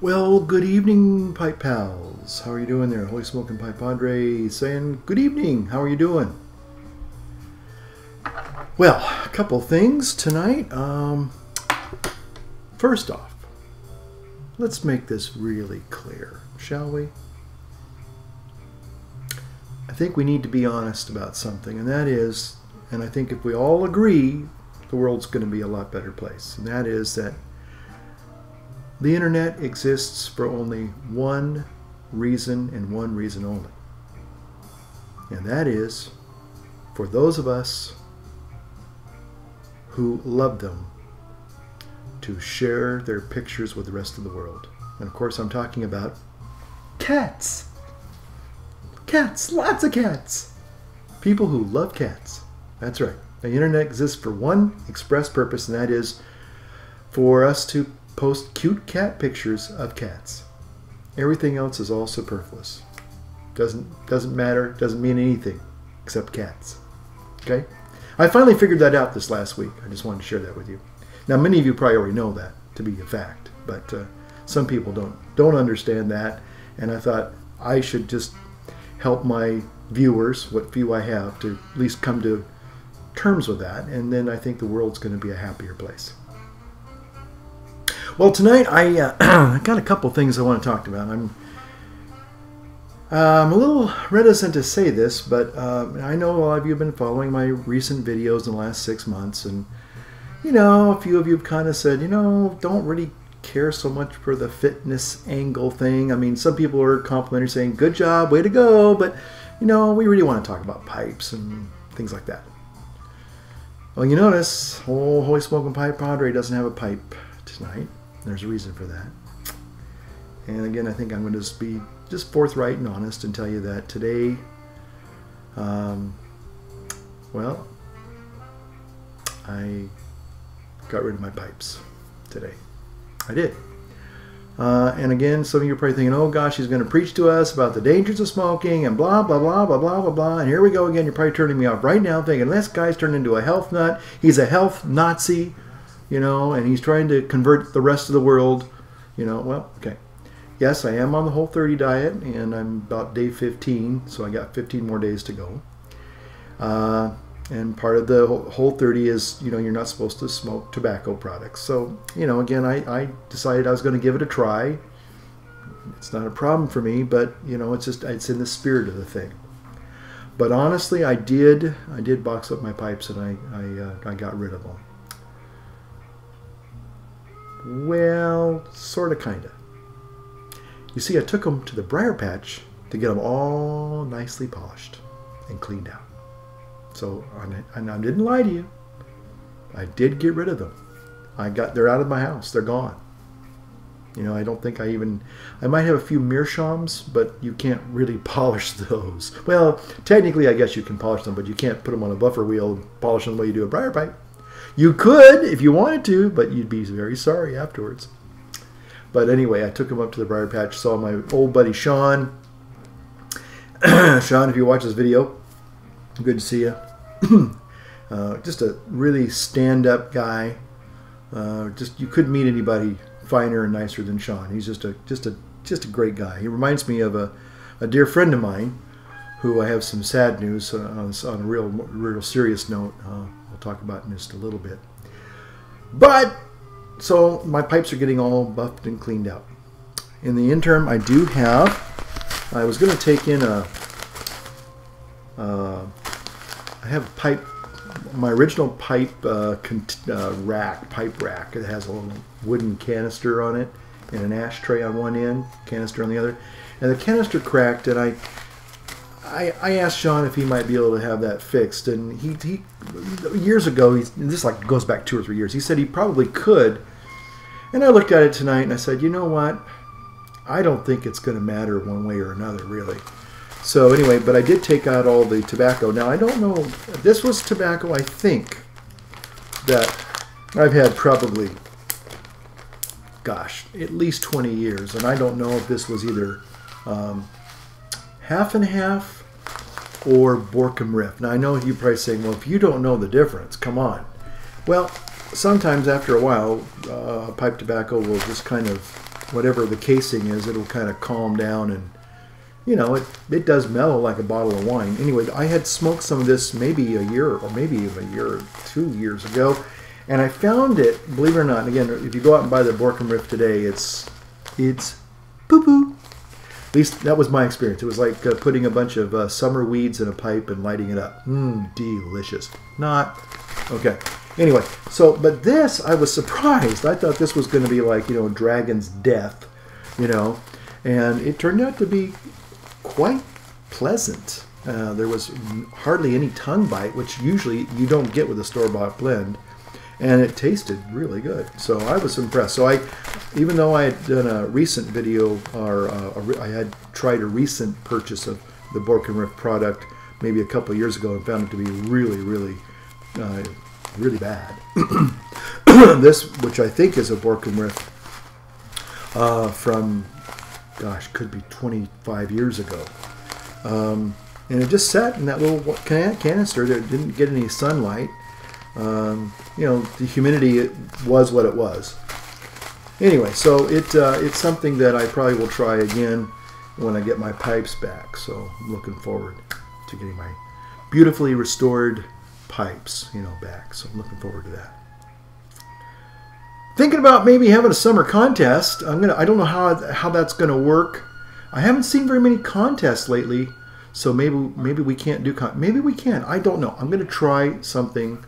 Well, good evening, Pipe Pals. How are you doing there? Holy Smoking Pipe Padre saying good evening. How are you doing? Well, a couple things tonight. First off, let's make this really clear, shall we? I think we need to be honest about something, and that is, and I think if we all agree, the world's going to be a lot better place, and that is that the internet exists for only one reason and one reason only. And that is for those of us who love them to share their pictures with the rest of the world. And of course I'm talking about cats. Cats, lots of cats. People who love cats. That's right. The internet exists for one express purpose, and that is for us to post cute cat pictures of cats. Everything else is all superfluous. Doesn't matter, doesn't mean anything except cats. Okay? I finally figured that out this last week. I just wanted to share that with you. Now many of you probably already know that to be a fact, but some people don't understand that, and I thought I should just help my viewers, what few I have, to at least come to terms with that, and then I think the world's going to be a happier place. Well, tonight I got a couple things I want to talk about. I'm a little reticent to say this, but I know a lot of you have been following my recent videos in the last 6 months, and you know, a few of you have kind of said, you know, don't really care so much for the fitness angle thing. I mean, some people are complimentary saying, good job, way to go, but you know, we really want to talk about pipes and things like that. Well, you notice, old Holy Smoking Pipe Padre doesn't have a pipe tonight. There's a reason for that. And again, I think I'm going to be just forthright and honest and tell you that today, well, I got rid of my pipes today. I did. And again, some of you are probably thinking, oh gosh, he's going to preach to us about the dangers of smoking and blah, blah, blah, blah, blah, blah, blah. And here we go again. You're probably turning me off right now thinking, this guy's turned into a health nut. He's a health Nazi. You know, and he's trying to convert the rest of the world, you know. Well, okay. Yes, I am on the Whole30 diet, and I'm about day 15, so I got 15 more days to go. And part of the Whole30 is, you know, you're not supposed to smoke tobacco products. So, you know, again, I decided I was going to give it a try. It's not a problem for me, but, you know, it's in the spirit of the thing. But honestly, I did box up my pipes, and I got rid of them. Well, sort of, kind of. You see, I took them to the briar patch to get them all nicely polished and cleaned out. So, and I didn't lie to you. I did get rid of them. They're out of my house. They're gone. You know, I don't think I might have a few meerschaums, but you can't really polish those. Well, technically, I guess you can polish them, but you can't put them on a buffer wheel and polish them the way you do a briar pipe. You could if you wanted to, but you'd be very sorry afterwards. But anyway, I took him up to the briar patch, saw my old buddy Sean. Sean, if you watch this video, good to see you. Just a really stand-up guy. You couldn't meet anybody finer and nicer than Sean. He's just a great guy. He reminds me of a dear friend of mine who I have some sad news on a real serious note. We'll talk about in just a little bit. But so my pipes are getting all buffed and cleaned out. In the interim, I was going to take in I have a pipe, my original pipe pipe rack. It has a little wooden canister on it and an ashtray on one end, canister on the other. And the canister cracked, and I asked Sean if he might be able to have that fixed, and he years ago, this like goes back 2 or 3 years, he said he probably could. And I looked at it tonight and I said, you know what? I don't think it's going to matter one way or another, really. So anyway, but I did take out all the tobacco. Now I don't know, this was tobacco I think that I've had probably, gosh, at least 20 years, and I don't know if this was either half and half or Borkum Riff. Now I know you're probably saying, well, if you don't know the difference, come on. Well, sometimes after a while, pipe tobacco will just kind of whatever the casing is, it'll kind of calm down, and you know, it does mellow like a bottle of wine. Anyway, I had smoked some of this maybe a year or maybe even a year or 2 years ago, and I found it, believe it or not, and again, if you go out and buy the Borkum Riff today, it's poo-poo. At least that was my experience. It was like putting a bunch of summer weeds in a pipe and lighting it up. Delicious. Not. Okay. Anyway, so, but this, I was surprised. I thought this was going to be like, you know, Dragon's Death, you know, and it turned out to be quite pleasant. There was hardly any tongue bite, which usually you don't get with a store-bought blend. And it tasted really good, so I was impressed. So even though I had done a recent video, or I had tried a recent purchase of the Borkum Riff product maybe a couple of years ago and found it to be really, really, really bad. This, which I think is a Borkum Riff from, gosh, could be 25 years ago. And it just sat in that little canister that didn't get any sunlight. You know, the humidity, it was what it was. Anyway, so it's something that I probably will try again when I get my pipes back. So I'm looking forward to getting my beautifully restored pipes, you know, back. So I'm looking forward to that. Thinking about maybe having a summer contest. I don't know how that's gonna work. I haven't seen very many contests lately, so maybe we can't do maybe we can. I don't know. I'm gonna try something.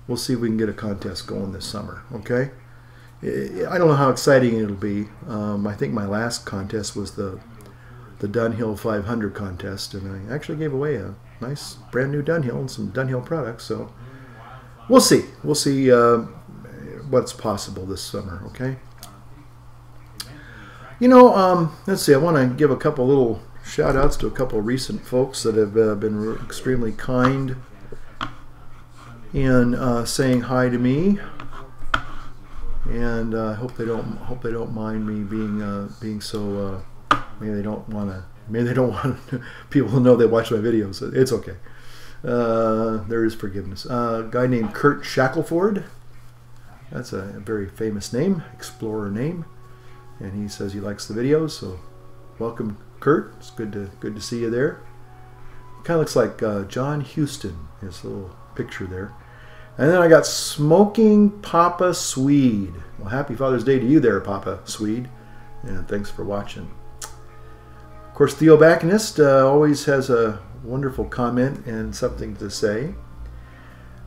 We'll see if we can get a contest going this summer, okay? I don't know how exciting it'll be. I think my last contest was the Dunhill 500 contest, and I actually gave away a nice brand new Dunhill and some Dunhill products, so we'll see. We'll see what's possible this summer, okay? You know, let's see, I want to give a couple little shout-outs to a couple of recent folks that have been extremely kind in saying hi to me, and I hope they don't mind me being so. Maybe they don't want people to know they watch my videos. It's okay. There is forgiveness. A guy named Kurt Shackelford. That's a very famous name, explorer name, and he says he likes the videos. So welcome, Kurt. It's good to see you there. Kind of looks like John Huston. His little picture there. And then I got Smoking Papa Swede. Well, happy Father's Day to you there, Papa Swede. And thanks for watching. Of course, Theo Bacchus always has a wonderful comment and something to say.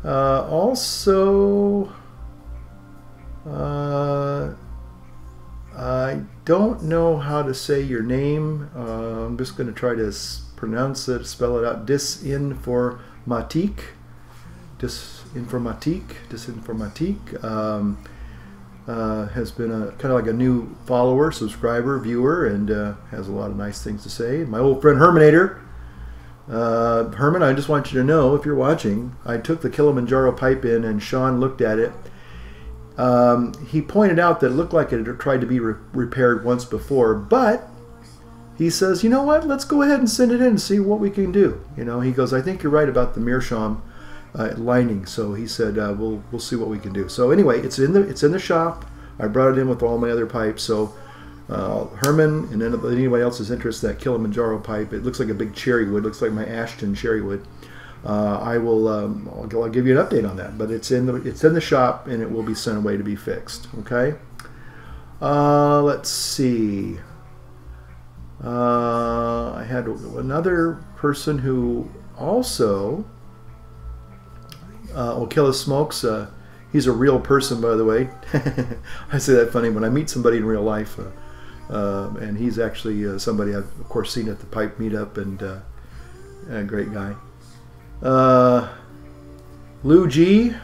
Also, I don't know how to say your name. I'm just going to try to pronounce it, spell it out. Disinformatique. Has been kind of like a new follower, subscriber, viewer, and has a lot of nice things to say. My old friend Herminator. Herman, I just want you to know, if you're watching, I took the Kilimanjaro pipe in and Sean looked at it. He pointed out that it looked like it had tried to be repaired once before, but he says, you know what, let's go ahead and send it in and see what we can do. You know, he goes, I think you're right about the Meerschaum lining. So he said, we'll see what we can do. So anyway, it's in the shop. I brought it in with all my other pipes. So Herman, and then if anybody else is interested in that Kilimanjaro pipe, it looks like a big cherry wood. Looks like my Ashton cherry wood. I'll give you an update on that. But it's in the shop, and it will be sent away to be fixed. Okay. Let's see. I had another person who also. Okilla Smokes, he's a real person, by the way. I say that funny when I meet somebody in real life, and he's actually somebody I've of course seen at the pipe meetup, and a great guy. Lou G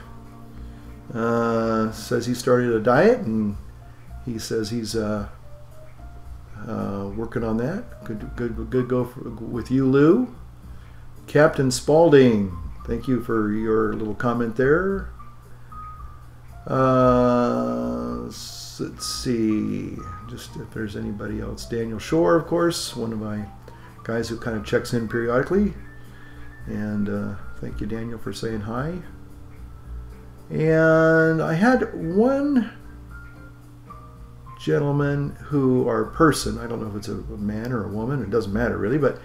says he started a diet, and he says he's working on that. Good go with you, Lou. Captain Spaulding. Thank you for your little comment there. Let's see, just if there's anybody else. Daniel Shore, of course, one of my guys who kind of checks in periodically. And thank you, Daniel, for saying hi. And I had one gentleman who, or person, I don't know if it's a man or a woman, it doesn't matter really, but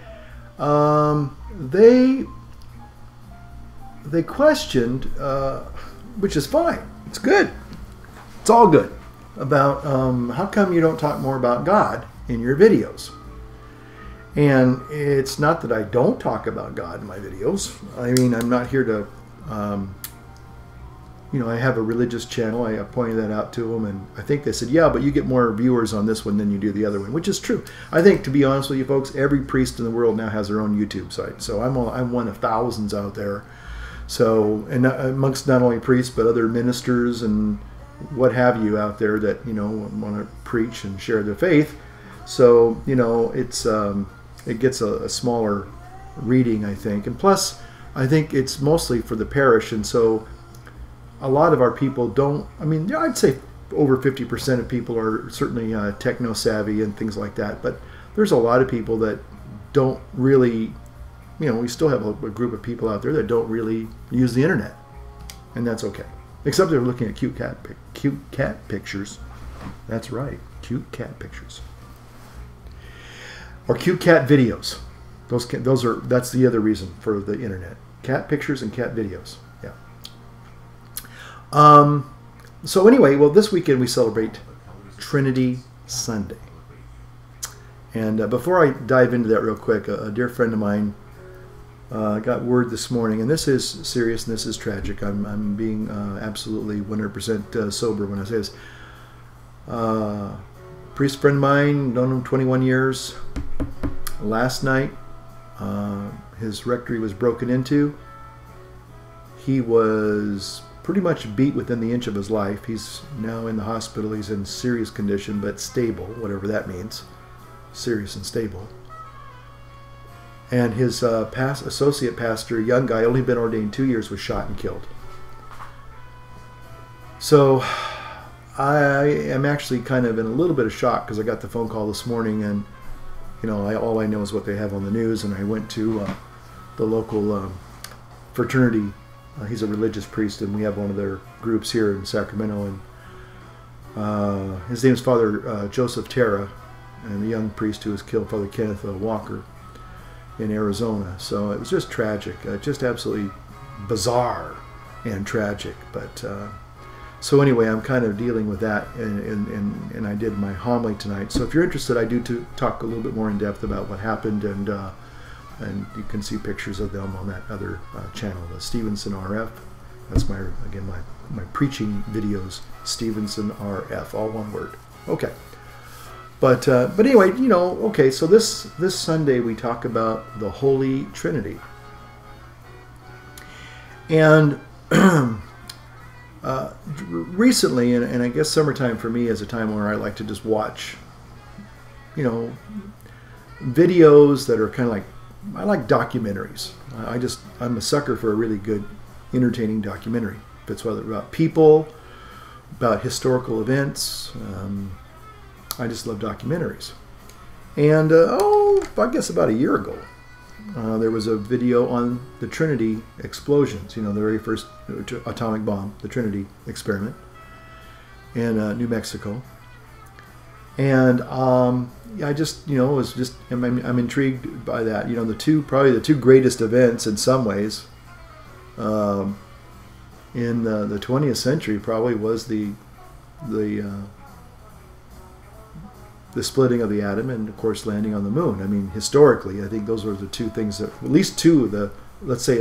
they questioned, which is fine, it's good, it's all good, about how come you don't talk more about God in your videos. And it's not that I don't talk about God in my videos. I mean, I'm not here to, you know, I have a religious channel. I pointed that out to them, and I think they said, yeah, but you get more viewers on this one than you do the other one, which is true. I think, to be honest with you folks, every priest in the world now has their own YouTube site. So I'm one of thousands out there. So, and amongst not only priests, but other ministers and what have you out there that, you know, want to preach and share their faith. So, you know, it gets a smaller reading, I think. And plus, I think it's mostly for the parish. And so a lot of our people don't, I mean, I'd say over 50% of people are certainly techno-savvy and things like that. But there's a lot of people that don't really, you know, we still have a group of people out there that don't really use the internet. And that's okay. Except they're looking at cute cat pictures. That's right, cute cat pictures. Or cute cat videos. That's the other reason for the internet. Cat pictures and cat videos. Yeah. So anyway, well, this weekend we celebrate Trinity Sunday. And before I dive into that real quick, a dear friend of mine got word this morning, and this is serious and this is tragic. I'm being absolutely 100% sober when I say this. Priest friend of mine, known him 21 years. Last night, his rectory was broken into. He was pretty much beat within the inch of his life. He's now in the hospital. He's in serious condition, but stable, whatever that means. Serious and stable. And his associate pastor, young guy, only been ordained 2 years, was shot and killed. So I am actually kind of in a little bit of shock because I got the phone call this morning, and you know, all I know is what they have on the news. And I went to the local fraternity. He's a religious priest, and we have one of their groups here in Sacramento. And his name is Father Joseph Terra, and the young priest who was killed, Father Kenneth Walker, in Arizona. So it was just tragic, just absolutely bizarre and tragic. But so anyway, I'm kind of dealing with that, and I did my homily tonight. So if you're interested, I do talk a little bit more in depth about what happened, and you can see pictures of them on that other channel, the Stevenson RF. That's my preaching videos, Stevenson RF, all one word. Okay. But anyway, you know, okay, so this Sunday we talk about the Holy Trinity. And recently, and I guess summertime for me is a time where I like to just watch, you know, videos that are kind of like, I like documentaries. I'm a sucker for a really good, entertaining documentary. If it's whether about people, about historical events, I just love documentaries. And, I guess about a year ago, there was a video on the Trinity explosions, you know, the very first atomic bomb, the Trinity experiment in New Mexico. And I just, you know, I'm intrigued by that. You know, probably the two greatest events in some ways in the 20th century probably was the splitting of the atom and, of course, landing on the moon. I mean, historically, I think those were the two things that, at least two of the, let's say,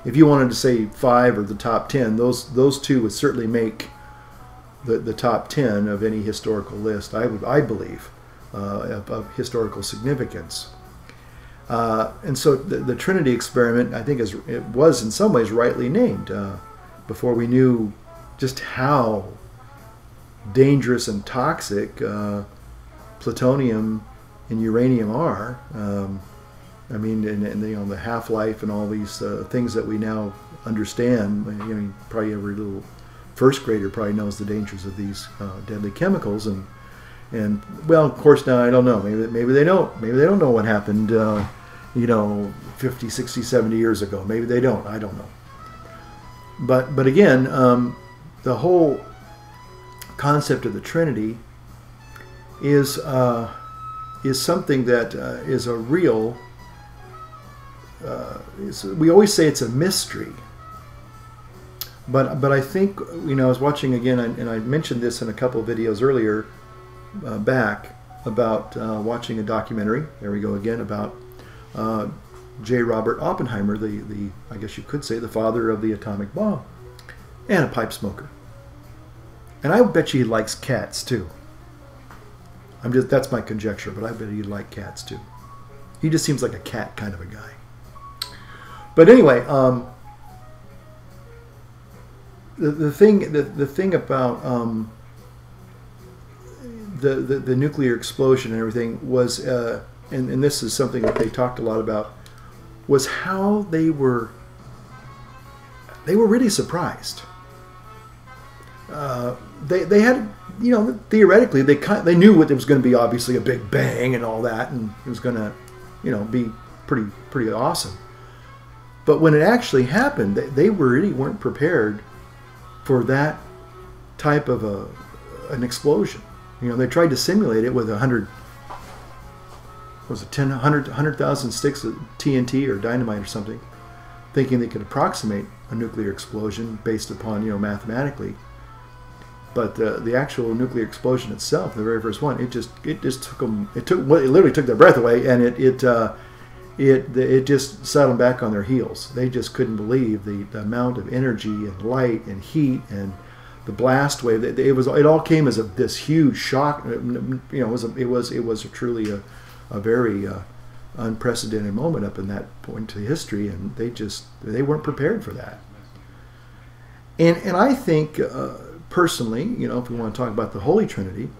if you wanted to say 5 or the top 10, those two would certainly make the top 10 of any historical list, I believe, of historical significance. And so the Trinity experiment, I think, it was in some ways rightly named before we knew just how dangerous and toxic plutonium and uranium are. I mean, and you know, the half-life and all these things that we now understand. I mean, probably every little first grader probably knows the dangers of these deadly chemicals. And well, of course, now I don't know. Maybe they don't. Maybe they don't know what happened. You know, 50, 60, 70 years ago. Maybe they don't. I don't know. But again, the whole concept of the Trinity is something that is a real. We always say it's a mystery, but I think, you know, I was watching again, and I mentioned this in a couple of videos earlier back about watching a documentary. There we go again, about J. Robert Oppenheimer, the I guess you could say the father of the atomic bomb, and a pipe smoker. And I bet you he likes cats too. That's my conjecture, but I bet he'd like cats too. He just seems like a cat kind of a guy. But anyway, the thing about the nuclear explosion and everything was, and this is something that they talked a lot about, was how they were really surprised. They had, you know, theoretically they knew what there was going to be, obviously a big bang and all that, and it was going to, you know, be pretty awesome. But when it actually happened, they really weren't prepared for that type of an explosion. You know, they tried to simulate it with 100,000 sticks of TNT or dynamite or something, thinking they could approximate a nuclear explosion based upon, you know, mathematically. But the actual nuclear explosion itself, the very first one, it just took them. It literally took their breath away, and it just set them back on their heels. They just couldn't believe the amount of energy and light and heat and the blast wave. It all came as this huge shock. You know, it was truly a very unprecedented moment up in that point in history, and they weren't prepared for that. And I think personally, you know, if we want to talk about the Holy Trinity,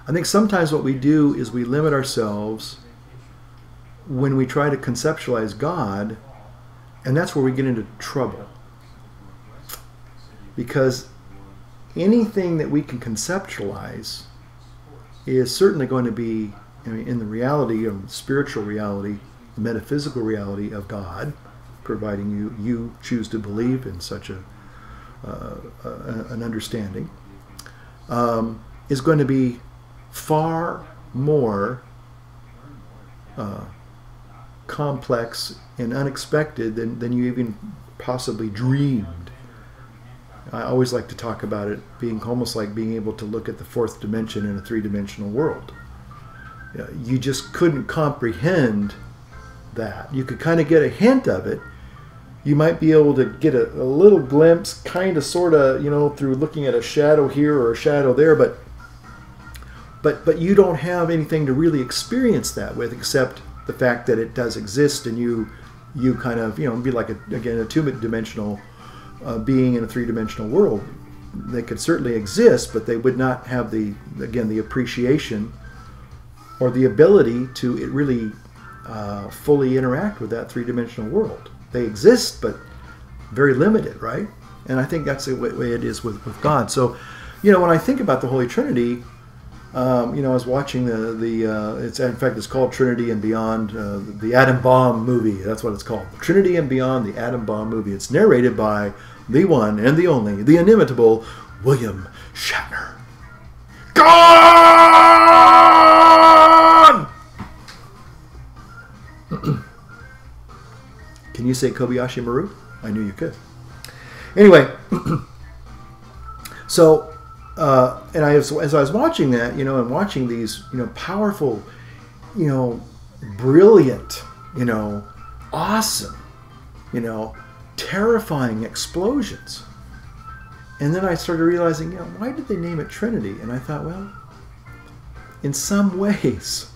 I think sometimes what we do is we limit ourselves when we try to conceptualize God, and that's where we get into trouble. Because anything that we can conceptualize is certainly going to be, I mean, in the reality of spiritual reality, the metaphysical reality of God, providing you choose to believe in such an understanding, is going to be far more complex and unexpected than you even possibly dreamed. I always like to talk about it being almost like being able to look at the fourth dimension in a three-dimensional world. You just couldn't comprehend that. You could kind of get a hint of it. You might be able to get a little glimpse, kind of, sort of, you know, through looking at a shadow here or a shadow there, but you don't have anything to really experience that with, except the fact that it does exist, and you kind of, you know, be like a two-dimensional being in a three-dimensional world. They could certainly exist, but they would not have the appreciation or the ability to really fully interact with that three-dimensional world. They exist, but very limited, right? And I think that's the way it is with God. So, you know, when I think about the Holy Trinity, you know, I was watching it's called Trinity and Beyond, the Atom Bomb movie. That's what it's called. Trinity and Beyond, the Atom Bomb movie. It's narrated by the one and the only, the inimitable William Shatner. Gone! Can you say Kobayashi Maru? I knew you could. Anyway, so... and as I was watching that, you know, and watching these, you know, powerful, you know, brilliant, you know, awesome, you know, terrifying explosions. And then I started realizing, you know, why did they name it Trinity? And I thought, well, in some ways,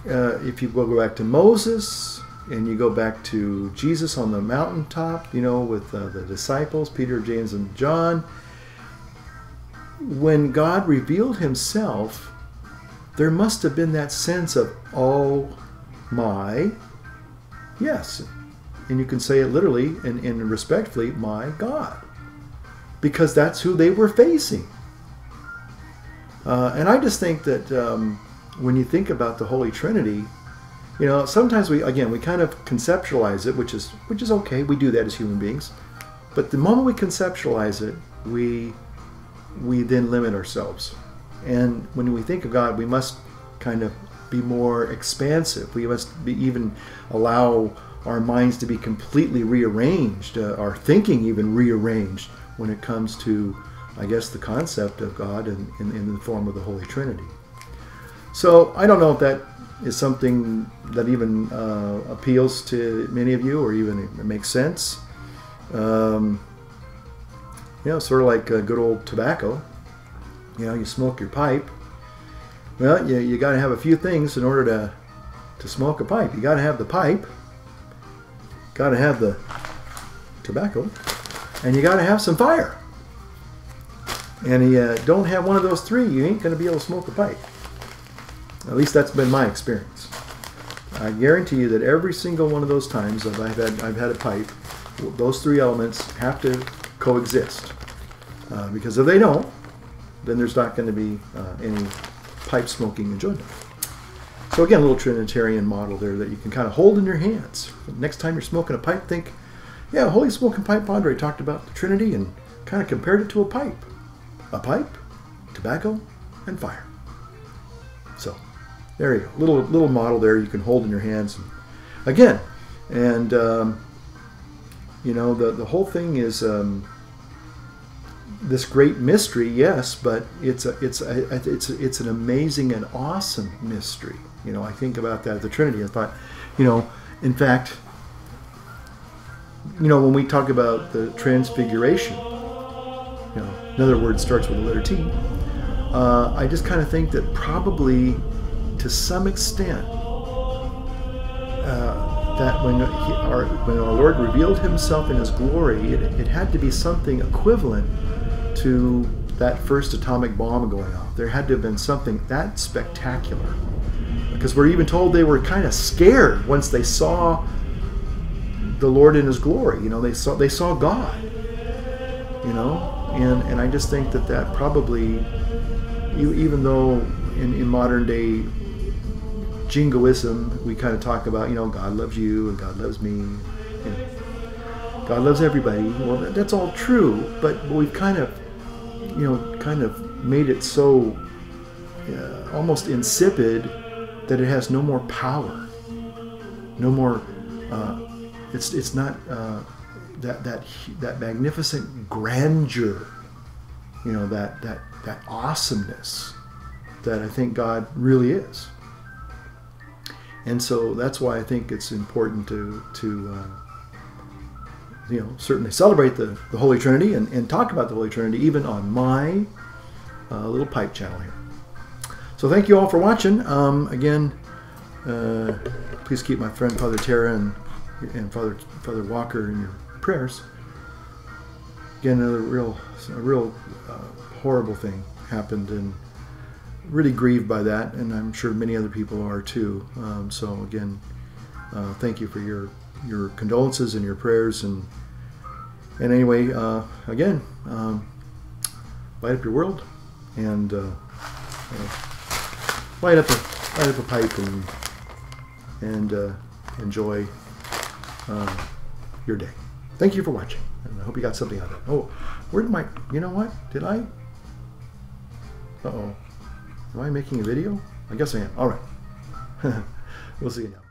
if you go back to Moses and you go back to Jesus on the mountaintop, you know, with the disciples, Peter, James, and John, when God revealed himself, there must have been that sense of, oh my, yes, and you can say it literally and respectfully, my God, because that's who they were facing. And I just think that when you think about the Holy Trinity, you know, sometimes we kind of conceptualize it, which is okay. We do that as human beings, but the moment we conceptualize it, we then limit ourselves. And when we think of God, we must kind of be more expansive. We must even allow our minds to be completely rearranged, our thinking even rearranged when it comes to, I guess, the concept of God in the form of the Holy Trinity. So I don't know if that is something that even appeals to many of you, or even it makes sense. You know, sort of like good old tobacco. You know, you smoke your pipe. Well, you got to have a few things in order to smoke a pipe. You got to have the pipe, got to have the tobacco, and you got to have some fire. And you don't have one of those three, you ain't going to be able to smoke a pipe. At least that's been my experience. I guarantee you that every single one of those times that I've had a pipe, those three elements have to coexist. Because if they don't, then there's not going to be any pipe smoking enjoyment. So again, a little Trinitarian model there that you can kind of hold in your hands. Next time you're smoking a pipe, think, yeah, Holy Smoking Pipe Padre talked about the Trinity and kind of compared it to a pipe. A pipe, tobacco, and fire. So there you go, little model there you can hold in your hands. Again, and you know, the whole thing is this great mystery, yes, but it's an amazing and awesome mystery. You know, I think about that, the Trinity. I thought, you know, in fact, you know, when we talk about the Transfiguration, you know, in other words, starts with the letter T. I just kind of think that probably, to some extent, that when our Lord revealed Himself in His glory, it had to be something equivalent to that first atomic bomb going off. There had to have been something that spectacular, because we're even told they were kind of scared once they saw the Lord in His glory. You know, they saw God. You know. And I just think that probably, even though in modern day jingoism, we kind of talk about, you know, God loves you and God loves me, and God loves everybody. Well, that's all true, but we've kind of, you know, made it so almost insipid that it has no more power, no more. It's not. That magnificent grandeur, you know, that awesomeness that I think God really is. And so that's why I think it's important to you know, certainly celebrate the Holy Trinity and talk about the Holy Trinity even on my little pipe channel here. So thank you all for watching. Again, please keep my friend Father Tara and Father Walker in your prayers. Again, a real horrible thing happened, and really grieved by that, and I'm sure many other people are too. So again, thank you for your condolences and your prayers, and anyway, again, light up your world, and light up a pipe, and enjoy your day. Thank you for watching, and I hope you got something out of it. Oh, where did you know what? Did I? Uh-oh. Am I making a video? I guess I am. All right. We'll see you now.